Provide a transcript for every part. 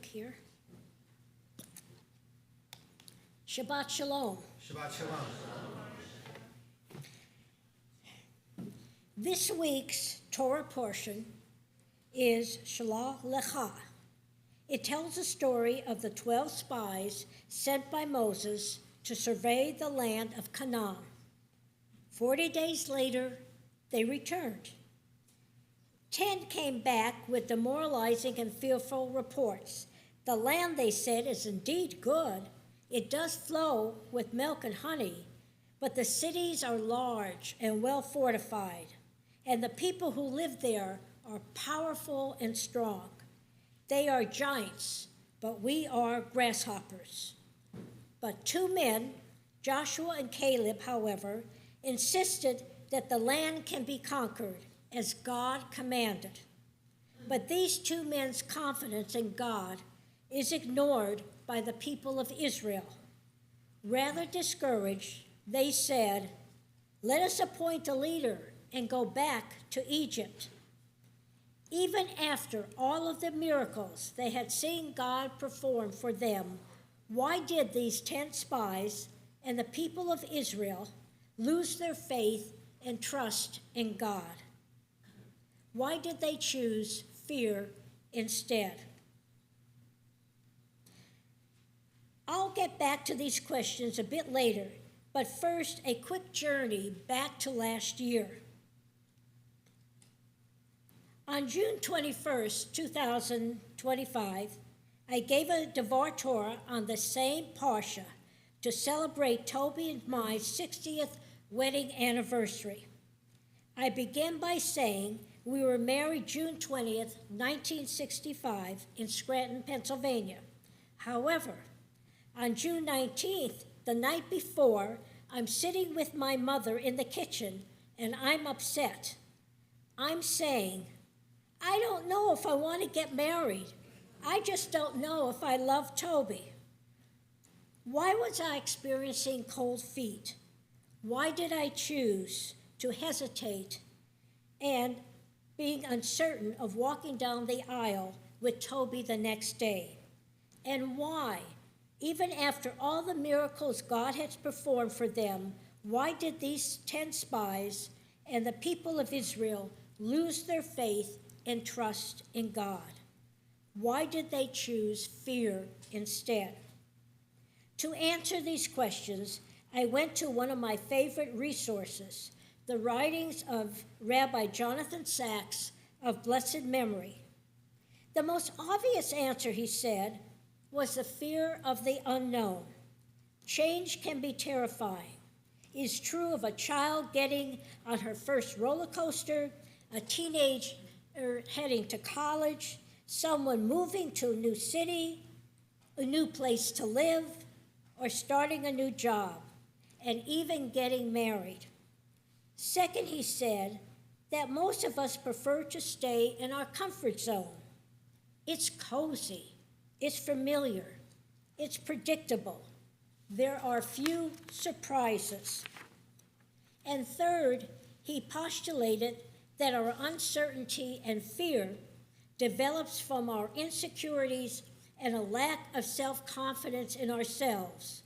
mic here. Shabbat Shalom. Shabbat Shalom. This week's Torah portion is Shalach Lecha. It tells the story of the 12 spies sent by Moses to survey the land of Canaan. 40 days later, they returned. 10 came back with demoralizing and fearful reports. The land, they said, is indeed good. It does flow with milk and honey, but the cities are large and well fortified, and the people who live there are powerful and strong. They are giants, but we are grasshoppers. But 2 men, Joshua and Caleb, however, insisted that the land can be conquered as God commanded. But these 2 men's confidence in God is ignored by the people of Israel. Rather discouraged, they said, "Let us appoint a leader and go back to Egypt." Even after all of the miracles they had seen God perform for them, why did these 10 spies and the people of Israel lose their faith and trust in God? Why did they choose fear instead? I'll get back to these questions a bit later, but first, a quick journey back to last year. On June 21st, 2025, I gave a Beth Torah on the same Parashat to celebrate Toby and my 60th wedding anniversary. I began by saying we were married June 20th, 1965 in Scranton, Pennsylvania. However, on June 19th, the night before, I'm sitting with my mother in the kitchen and I'm upset. I'm saying, I don't know if I want to get married. I just don't know if I love Toby. Why was I experiencing cold feet? Why did I choose to hesitate and being uncertain of walking down the aisle with Toby the next day? And why, even after all the miracles God has performed for them, why did these 10 spies and the people of Israel lose their faith and trust in God? Why did they choose fear instead? To answer these questions, I went to one of my favorite resources, the writings of Rabbi Jonathan Sacks of blessed memory. The most obvious answer, he said, was the fear of the unknown. Change can be terrifying. It is true of a child getting on her first roller coaster, a teenager heading to college, someone moving to a new city, a new place to live, or starting a new job, and even getting married. Second, he said that most of us prefer to stay in our comfort zone. It's cozy. It's familiar. It's predictable. There are few surprises. And third, he postulated that our uncertainty and fear develops from our insecurities and a lack of self-confidence in ourselves.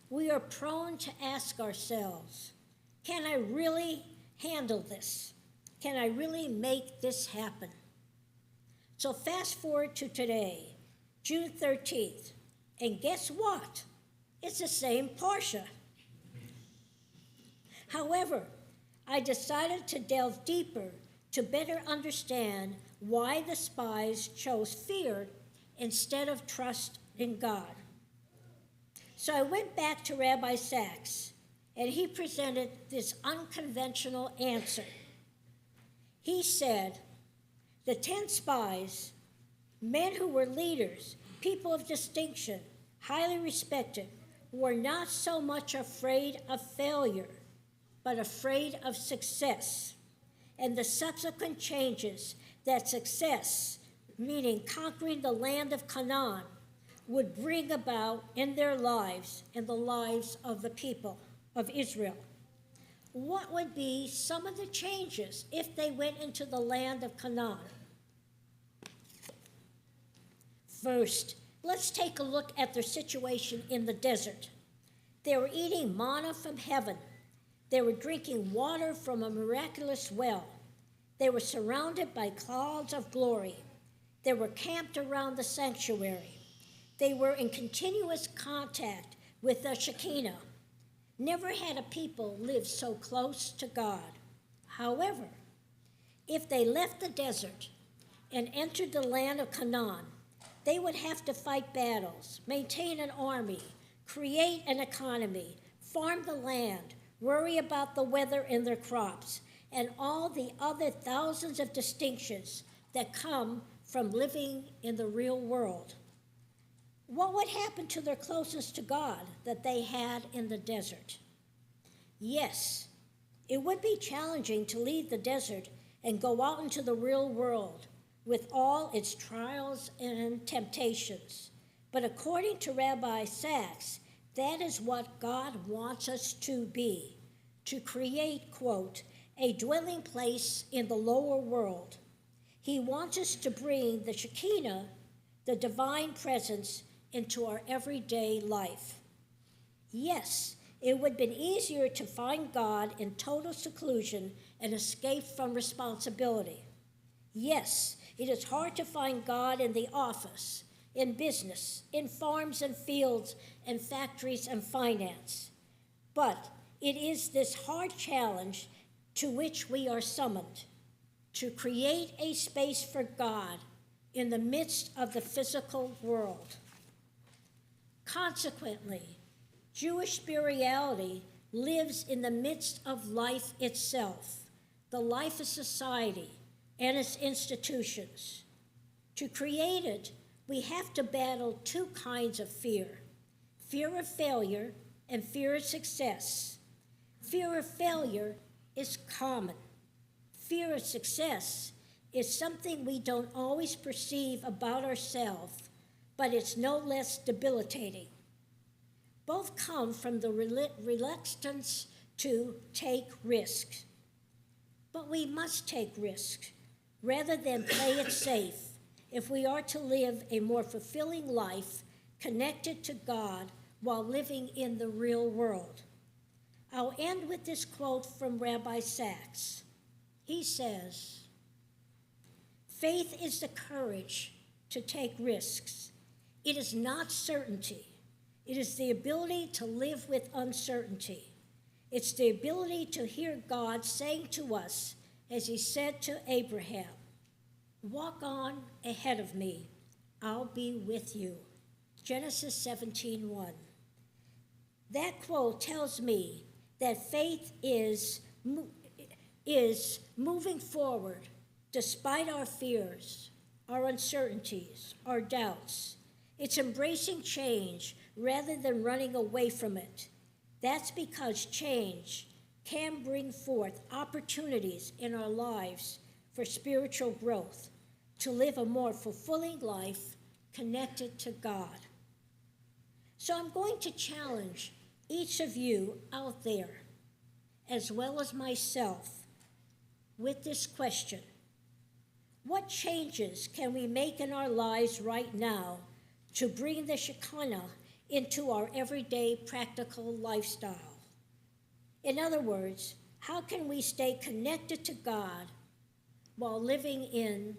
We are prone to ask ourselves, can I really handle this? Can I really make this happen? So fast forward to today, June 13th, and guess what? It's the same Parashat. However, I decided to delve deeper to better understand why the spies chose fear instead of trust in God. So I went back to Rabbi Sacks, and he presented this unconventional answer. He said, the 10 spies, men who were leaders, people of distinction, highly respected, were not so much afraid of failure, but afraid of success and the subsequent changes that success, meaning conquering the land of Canaan, would bring about in their lives and the lives of the people of Israel. What would be some of the changes if they went into the land of Canaan? First, Let's take a look at their situation in the desert. They were eating manna from heaven. They were drinking water from a miraculous well. They were surrounded by clouds of glory. They were camped around the sanctuary. They were in continuous contact with the Shekinah. Never had a people lived so close to God. However, if they left the desert and entered the land of Canaan, they would have to fight battles, maintain an army, create an economy, farm the land, worry about the weather and their crops, and all the other thousands of distinctions that come from living in the real world. What would happen to their closeness to God that they had in the desert? Yes, it would be challenging to leave the desert and go out into the real world with all its trials and temptations. But according to Rabbi Sachs, that is what God wants us to be, to create, quote, a dwelling place in the lower world. He wants us to bring the Shekinah, the divine presence, into our everyday life. Yes, it would have been easier to find God in total seclusion and escape from responsibility. Yes, it is hard to find God in the office, in business, in farms and fields, and factories and finance. But it is this hard challenge to which we are summoned, to create a space for God in the midst of the physical world. Consequently, Jewish spirituality lives in the midst of life itself, the life of society and its institutions. To create it, we have to battle two kinds of fear: fear of failure and fear of success. Fear of failure is common. Fear of success is something we don't always perceive about ourselves, but it's no less debilitating. Both come from the reluctance to take risks. But we must take risks rather than play it safe if we are to live a more fulfilling life connected to God while living in the real world. I'll end with this quote from Rabbi Sachs. He says, "Faith is the courage to take risks. It is not certainty. It is the ability to live with uncertainty. It's the ability to hear God saying to us, as he said to Abraham, 'Walk on ahead of me. I'll be with you.'" Genesis 17:1. That quote tells me that faith is moving forward despite our fears, our uncertainties, our doubts. It's embracing change rather than running away from it. That's because change can bring forth opportunities in our lives for spiritual growth, to live a more fulfilling life connected to God. So I'm going to challenge each of you out there, as well as myself, with this question: what changes can we make in our lives right now to bring the Shekinah into our everyday practical lifestyle? In other words, how can we stay connected to God while living in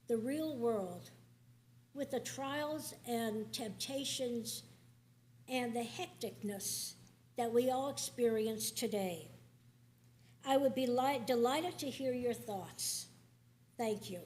the real world with the trials and temptations and the hecticness that we all experience today? I would be delighted to hear your thoughts. Thank you.